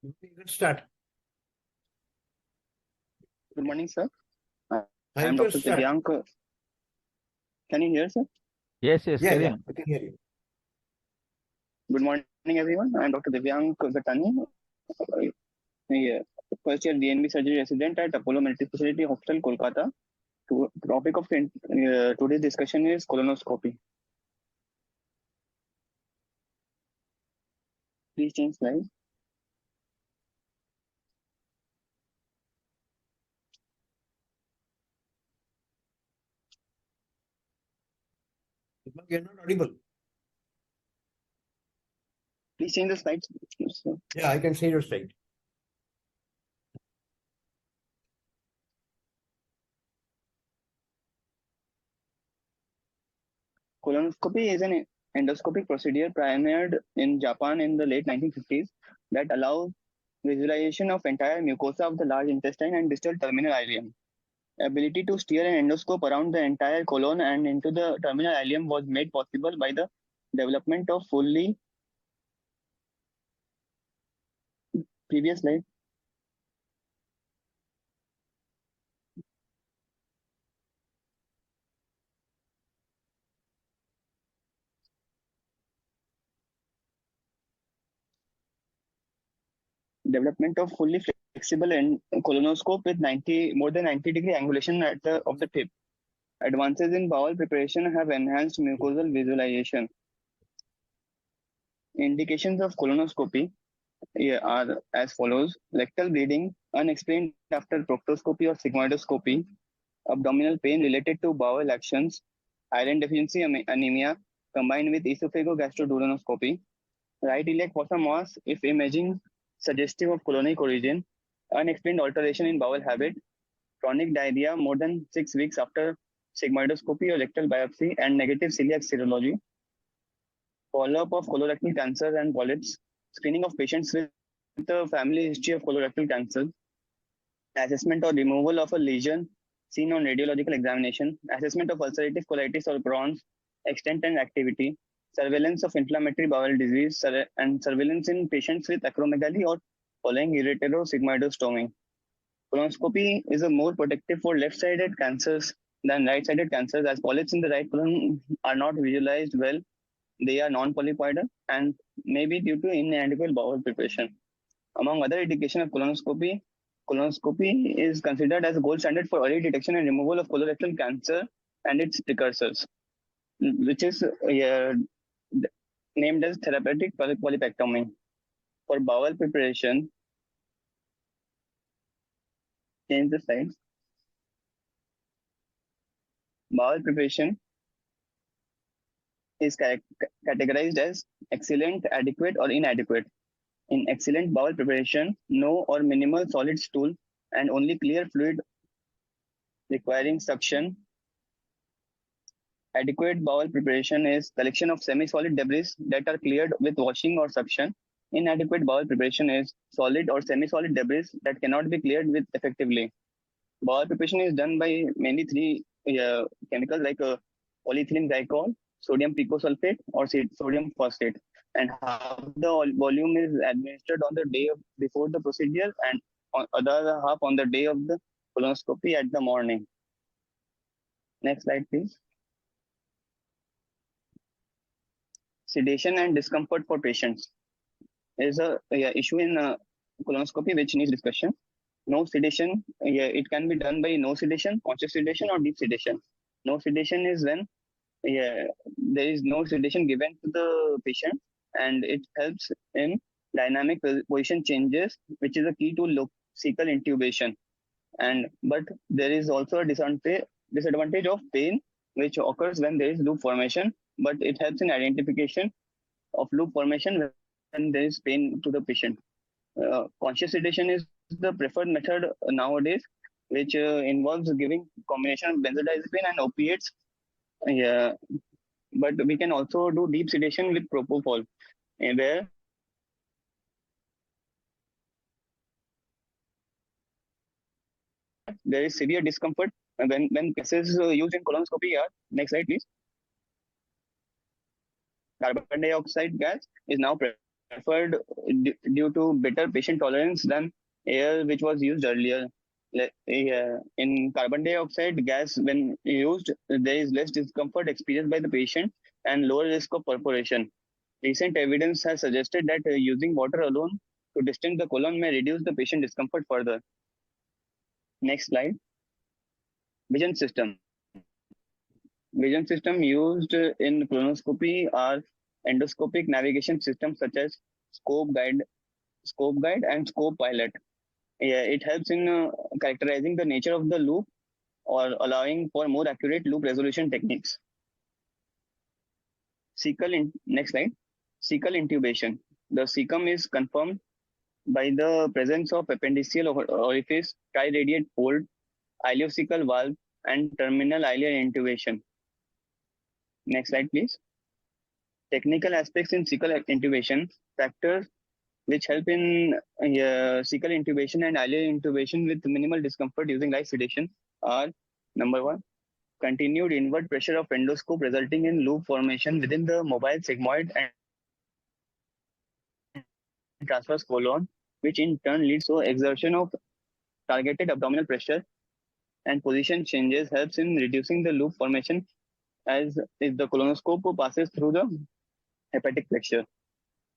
You can start. Good morning, sir. I I am Dr. Divyank. Can you hear, sir? Yes, I can hear you. Good morning, everyone. I am Dr. Divyank Gatani, first year DNB surgery resident at Apollo Multi-Speciality Hospital, Kolkata. The topic of today's discussion is colonoscopy. Please change slide. You are not audible. Please change the slides. So, Yeah, I can see your slide. colonoscopy is an endoscopic procedure pioneered in Japan in the late 1950s that allows visualization of entire mucosa of the large intestine and distal terminal ileum. Ability to steer an endoscope around the entire colon and into the terminal ileum was made possible by the development of previous slide. Development of fully flexible colonoscope with more than 90-degree angulation of the tip. Advances in bowel preparation have enhanced mucosal visualization. Indications of colonoscopy are as follows: rectal bleeding, unexplained after proctoscopy or sigmoidoscopy, abdominal pain related to bowel actions, iron deficiency anemia combined with esophagogastroduodenoscopy, right iliac fossa mass if imaging suggestive of colonic origin, unexplained alteration in bowel habit, chronic diarrhea more than 6 weeks after sigmoidoscopy or rectal biopsy, and negative celiac serology, follow-up of colorectal cancer and polyps, screening of patients with a family history of colorectal cancer, assessment or removal of a lesion seen on radiological examination, assessment of ulcerative colitis or Crohn's, extent and activity, surveillance of inflammatory bowel disease, and surveillance in patients with acromegaly or following ureterosigmoidostomy. Colonoscopy is a more protective for left-sided cancers than right-sided cancers, as polyps in the right colon are not visualized well. They are non-polypoidal and may be due to inadequate bowel preparation. Among other indications of colonoscopy is considered as a gold standard for early detection and removal of colorectal cancer and its precursors, which is named as therapeutic polypectomy. For bowel preparation, change the slide. Bowel preparation is categorized as excellent, adequate, or inadequate. In excellent bowel preparation, no or minimal solid stool and only clear fluid requiring suction. Adequate bowel preparation is collection of semi-solid debris that are cleared with washing or suction. Inadequate bowel preparation is solid or semi-solid debris that cannot be cleared with effectively. Bowel preparation is done by mainly three chemicals like polyethylene glycol, sodium picosulfate, or sodium phosphate, and half the volume is administered on the day before the procedure and other half on the day of the colonoscopy at the morning. Next slide, please. Sedation and discomfort for patients is a issue in colonoscopy which needs discussion. No sedation, it can be done by no sedation, conscious sedation, or deep sedation. No sedation is when there is no sedation given to the patient, and it helps in dynamic position changes, which is a key to cecal intubation. But there is also a disadvantage of pain, which occurs when there is loop formation, but it helps in identification of loop formation when there is pain to the patient. Conscious sedation is the preferred method nowadays, which involves giving combination of benzodiazepine and opiates. But we can also do deep sedation with propofol, where there is severe discomfort when gases used in colonoscopy are. Next slide, please. Carbon dioxide gas is now preferred due to better patient tolerance than air, which was used earlier. In carbon dioxide gas, when used, there is less discomfort experienced by the patient and lower risk of perforation. Recent evidence has suggested that using water alone to distend the colon may reduce the patient discomfort further. Next slide. Vision system. Vision system used in colonoscopy are endoscopic navigation systems such as scope guide, and scope pilot. It helps in characterizing the nature of the loop or allowing for more accurate loop resolution techniques. Next slide. Cecal intubation. The cecum is confirmed by the presence of appendiceal orifice, triradiate fold, ileocecal valve, and terminal ileal intubation. Next slide, please. Technical aspects in cecal intubation. Factors which help in cecal intubation and ileal intubation with minimal discomfort using light sedation are: number one, continued inward pressure of endoscope resulting in loop formation within the mobile sigmoid and transverse colon, which in turn leads to exertion of targeted abdominal pressure, and position changes helps in reducing the loop formation as if the colonoscope passes through the hepatic flexure.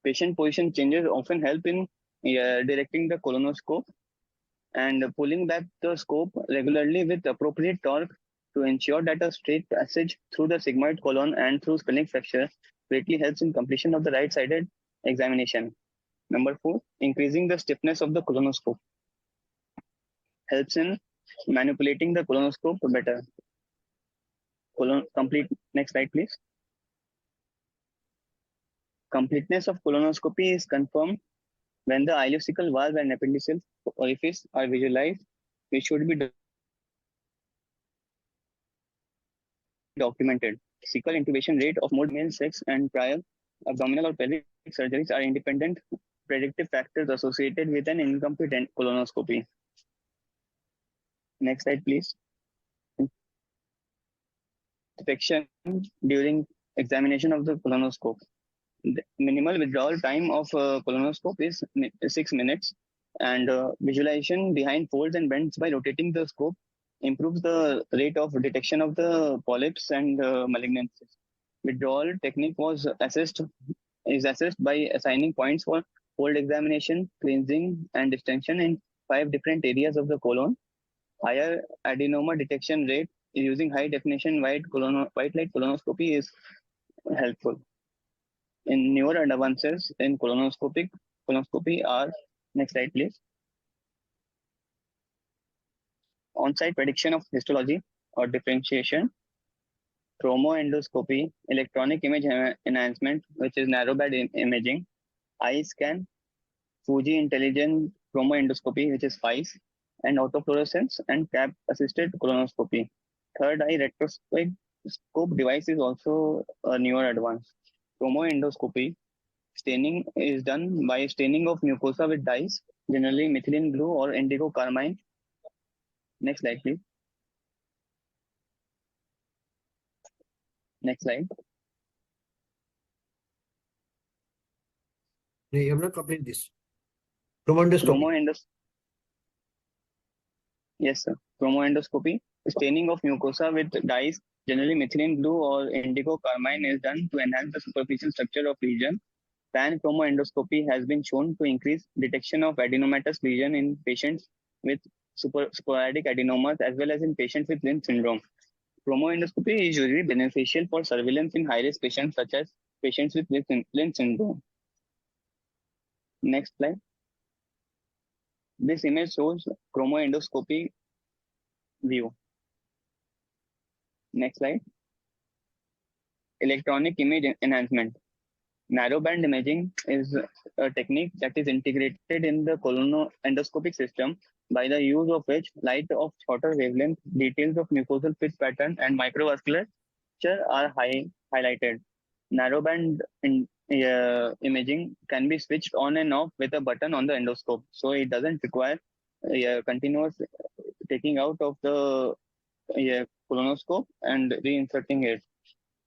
Patient position changes often help in directing the colonoscope, and pulling back the scope regularly with appropriate torque to ensure that a straight passage through the sigmoid colon and through splenic fracture greatly helps in completion of the right-sided examination. Number 4, increasing the stiffness of the colonoscope helps in manipulating the colonoscope better. Next slide, please. Completeness of colonoscopy is confirmed when the ileocecal valve and appendiceal orifice are visualized, which should be documented. Cecal intubation rate of more male sex and prior abdominal or pelvic surgeries are independent predictive factors associated with an incompetent colonoscopy. Next slide, please. Inspection during examination of the colonoscope. The minimal withdrawal time of colonoscope is 6 minutes, and visualization behind folds and bends by rotating the scope improves the rate of detection of the polyps and malignancies. Withdrawal technique is assessed by assigning points for fold examination, cleansing, and distension in 5 different areas of the colon. Higher adenoma detection rate using high definition white light colonoscopy is helpful. In newer advances in colonoscopy are, next slide please, on-site prediction of histology or differentiation, chromoendoscopy, electronic image enhancement, which is narrowband imaging, eye scan, Fuji intelligent chromoendoscopy, which is FICE, and autofluorescence and cap-assisted colonoscopy. Third eye rectoscope device is also a newer advance. Chromoendoscopy staining is done by staining of mucosa with dyes, generally methylene blue or indigo carmine. Next slide, please. Next slide. No, you have not completed this. Chromoendoscopy. Yes, sir. Chromoendoscopy, staining of mucosa with dyes, generally methylene blue or indigo carmine, is done to enhance the superficial structure of lesion. Pan-chromoendoscopy has been shown to increase detection of adenomatous lesion in patients with sporadic adenomas as well as in patients with Lynch syndrome. Chromoendoscopy is usually beneficial for surveillance in high-risk patients such as patients with Lynch syndrome. Next slide. This image shows chromoendoscopy view. Next slide. Electronic image enhancement. Narrowband imaging is a technique that is integrated in the colonoendoscopic system, by the use of which light of shorter wavelength, details of mucosal fit pattern, and microvasculature are highlighted. Narrowband imaging can be switched on and off with a button on the endoscope, so it doesn't require continuous taking out of the colonoscope and reinserting it.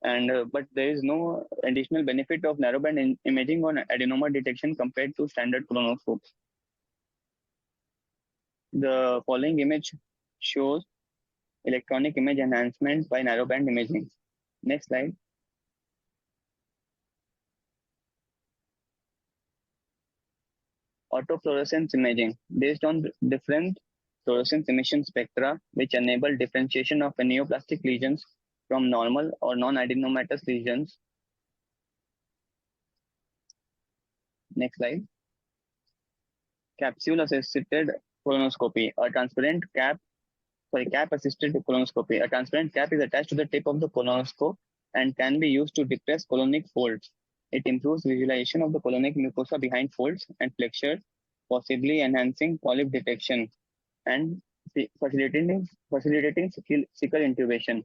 But there is no additional benefit of narrowband imaging on adenoma detection compared to standard colonoscopes. The following image shows electronic image enhancement by narrowband imaging. Next slide. Autofluorescence imaging, based on different fluorescence emission spectra, which enable differentiation of neoplastic lesions from normal or non-adenomatous lesions. Next slide. Capsule-assisted colonoscopy, a transparent cap-assisted colonoscopy. A transparent cap is attached to the tip of the colonoscope and can be used to depress colonic folds. It improves visualization of the colonic mucosa behind folds and flexures, possibly enhancing polyp detection and facilitating cecal intubation.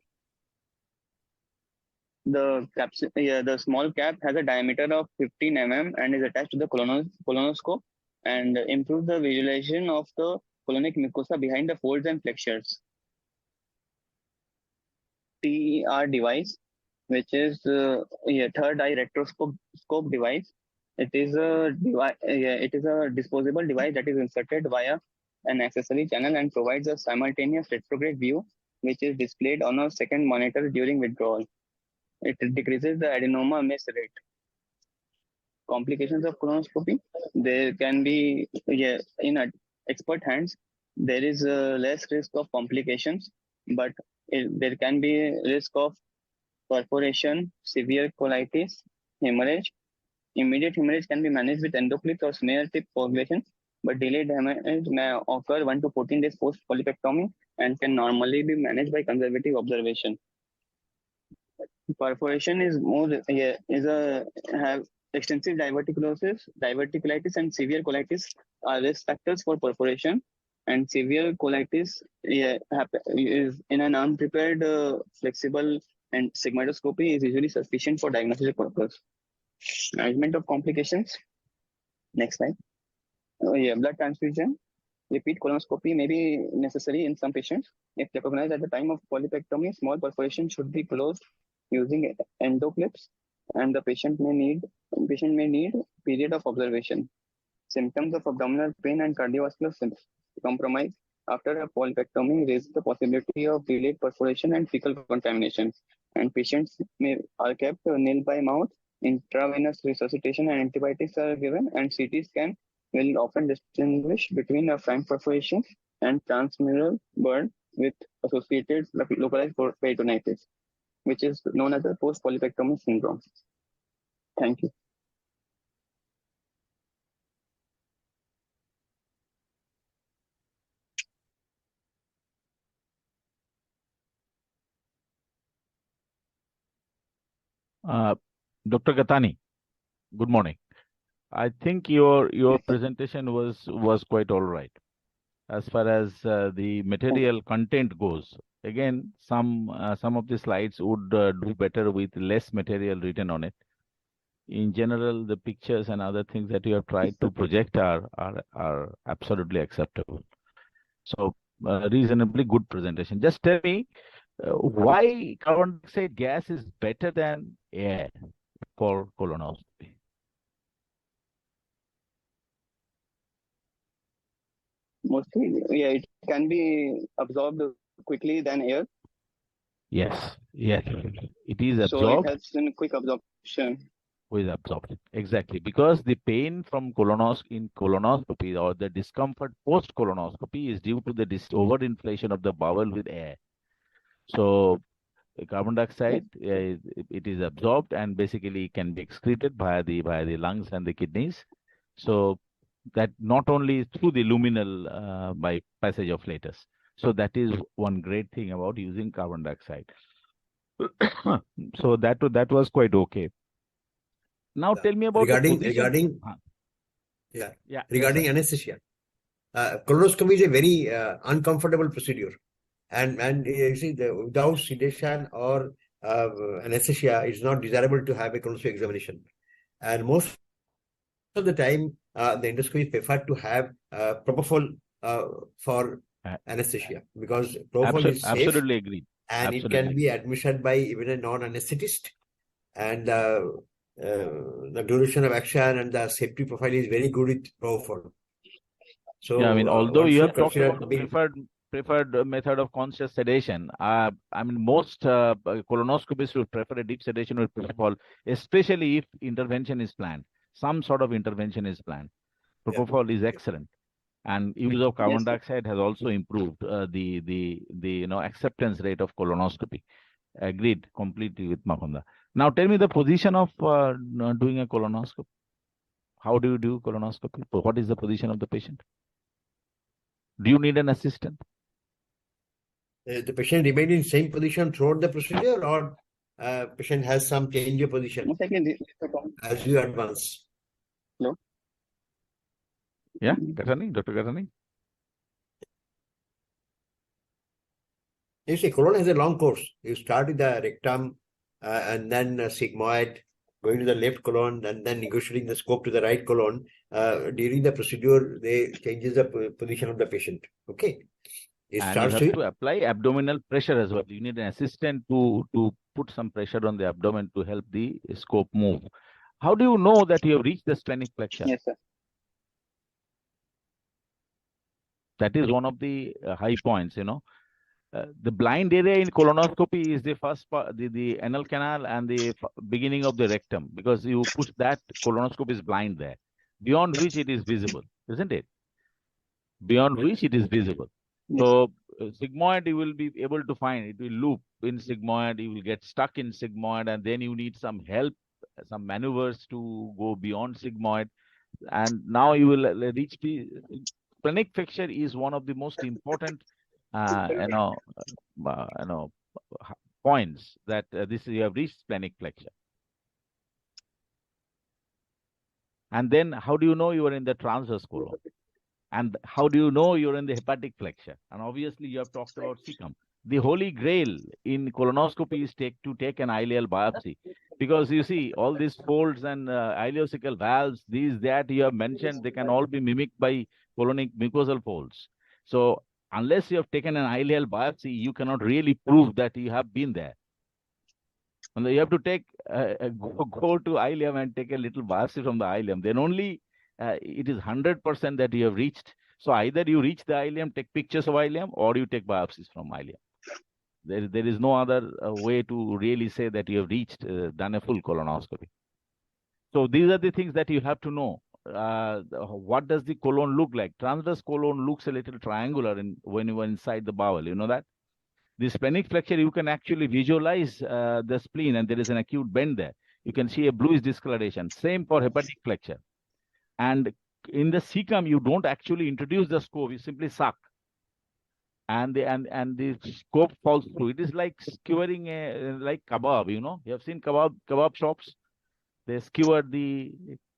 The small cap has a diameter of 15 mm and is attached to the colonoscope and improves the visualization of the colonic mucosa behind the folds and flexures. TER device, which is third eye retroscope device. It is a disposable device that is inserted via an accessory channel and provides a simultaneous retrograde view, which is displayed on a second monitor during withdrawal. It decreases the adenoma miss rate. Complications of colonoscopy, there can be in expert hands there is less risk of complications, but there can be risk of perforation, severe colitis, hemorrhage. Immediate hemorrhage can be managed with endoclips or smear tip coagulation, but delayed hemorrhage may occur 1 to 14 days post polypectomy and can normally be managed by conservative observation. Perforation is have extensive diverticulitis, and severe colitis are risk factors for perforation. And severe colitis is in an unprepared, flexible, and sigmoidoscopy is usually sufficient for diagnostic purpose. Management of complications. Next slide. Blood transfusion. Repeat colonoscopy may be necessary in some patients. If recognized at the time of polypectomy, small perforation should be closed using endoclips, and the patient may need period of observation. Symptoms of abdominal pain and cardiovascular compromise after a polypectomy raise the possibility of delayed perforation and fecal contamination, and patients are kept nil by mouth. Intravenous resuscitation and antibiotics are given, and CT scan will often distinguish between a frank perforation and transmural burn with associated localized peritonitis, which is known as the post-polypectomy syndrome. Thank you. Dr. Gatani, good morning. I think your presentation was quite all right as far as the material content goes. Again, some of the slides would do better with less material written on it. In general, the pictures and other things that you have tried to project are absolutely acceptable. So reasonably good presentation. Just tell me why carbon dioxide gas is better than air for colonoscopy. Mostly, it can be absorbed quickly than air. Yes, it is absorbed. So it helps in quick absorption. With absorption, exactly, because the pain from colonoscopy or the discomfort post colonoscopy is due to the overinflation of the bowel with air. So carbon dioxide, it is absorbed and basically can be excreted via the lungs and the kidneys. So that not only through the luminal by passage of flatus. So that is one great thing about using carbon dioxide. So that was quite okay. Now tell me about regarding yes, anesthesia. Colonoscopy is a very uncomfortable procedure, and you see, without sedation or anesthesia, it's not desirable to have a colonoscopy examination. And most of the time, the endoscopy prefer to have propofol for anesthesia, because propofol is safe. Absolutely agreed. And absolutely. It can be administered by even a non-anesthetist, and the duration of action and the safety profile is very good with propofol. So yeah, I mean, although you have talked about the preferred method of conscious sedation, I mean, most colonoscopists would prefer a deep sedation with propofol, especially if intervention is planned. Some sort of intervention is planned. Propofol is excellent, and use of carbon dioxide has also improved the acceptance rate of colonoscopy. Agreed completely with Makunda. Now tell me the position of doing a colonoscopy. How do you do colonoscopy? What is the position of the patient? Do you need an assistant? The patient remain in same position throughout the procedure, or patient has some change of position Most likely, as you advance. hello. Yeah, Gattani, Dr. Gattani. You see, colon has a long course. You start with the rectum and then sigmoid, going to the left colon, and then negotiating the scope to the right colon. During the procedure, they changes the position of the patient. Okay. It And you starts have with to apply abdominal pressure as well. You need an assistant to put some pressure on the abdomen to help the scope move. How do you know that you have reached the splenic flexure? Yes, sir. That is one of the high points, the blind area in colonoscopy is the first part, the anal canal and the beginning of the rectum, because you push that, colonoscope is blind there, beyond which it is visible, isn't it? Beyond which it is visible. Yes. So sigmoid, you will be able to find, it will loop in sigmoid, you will get stuck in sigmoid, and then you need some help, some maneuvers to go beyond sigmoid. And now you will reach the splenic flexure is one of the most important points that this you have reached splenic flexure. And then how do you know you are in the transverse colon? And how do you know you're in the hepatic flexure? And obviously you have talked about cecum. The holy grail in colonoscopy is to take an ileal biopsy, because you see all these folds and ileocecal valves, these that you have mentioned, they can all be mimicked by colonic mucosal folds. So unless you have taken an ileal biopsy, you cannot really prove that you have been there. And you have to take go to ileum and take a little biopsy from the ileum. Then only it is 100% that you have reached. So either you reach the ileum, take pictures of ileum, or you take biopsies from ileum. There is no other way to really say that you have reached, done a full colonoscopy. So these are the things that you have to know. What does the colon look like? Transverse colon looks a little triangular when you are inside the bowel. You know that? The splenic flexure, you can actually visualize the spleen, and there is an acute bend there. You can see a bluish discoloration. Same for hepatic flexure. And in the cecum, you don't actually introduce the scope. You simply suck. And the scope falls through. It is like skewering like kebab, You have seen kebab shops. They skewer the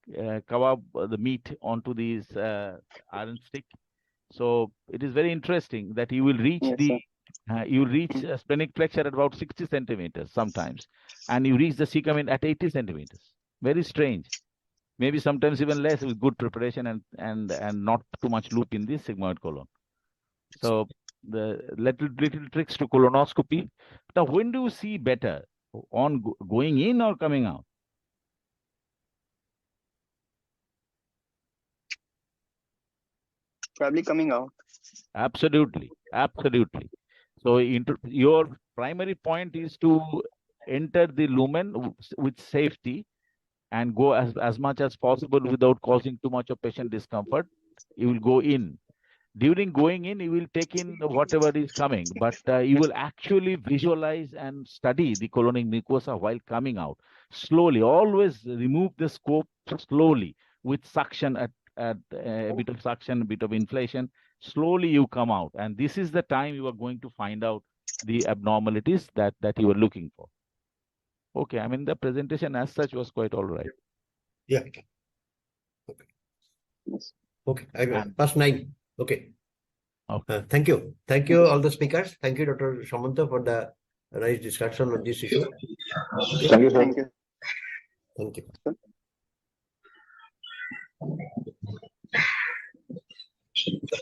kebab, the meat onto these iron stick. So it is very interesting that you will reach splenic flexure at about 60 centimeters sometimes, and you reach the cecum at 80 centimeters. Very strange. Maybe sometimes even less with good preparation and not too much loop in the sigmoid colon. So the little tricks to colonoscopy. Now, when do you see better? On going in or coming out? Probably coming out. Absolutely. So your primary point is to enter the lumen with safety and go as much as possible without causing too much of patient discomfort. You will go in. During going in, you will take in whatever is coming, but you will actually visualize and study the colonic mucosa while coming out. Slowly, always remove the scope slowly with suction at a bit of suction, a bit of inflation. Slowly you come out, and this is the time you are going to find out the abnormalities that you are looking for. Okay, I mean the presentation as such was quite all right. Yeah. Okay. Okay. I got past 9. Okay. Okay. Thank you. Thank you, all the speakers. Thank you, Dr. Samanta, for the nice discussion on this issue. Okay. Thank you, sir. Thank you. Thank you.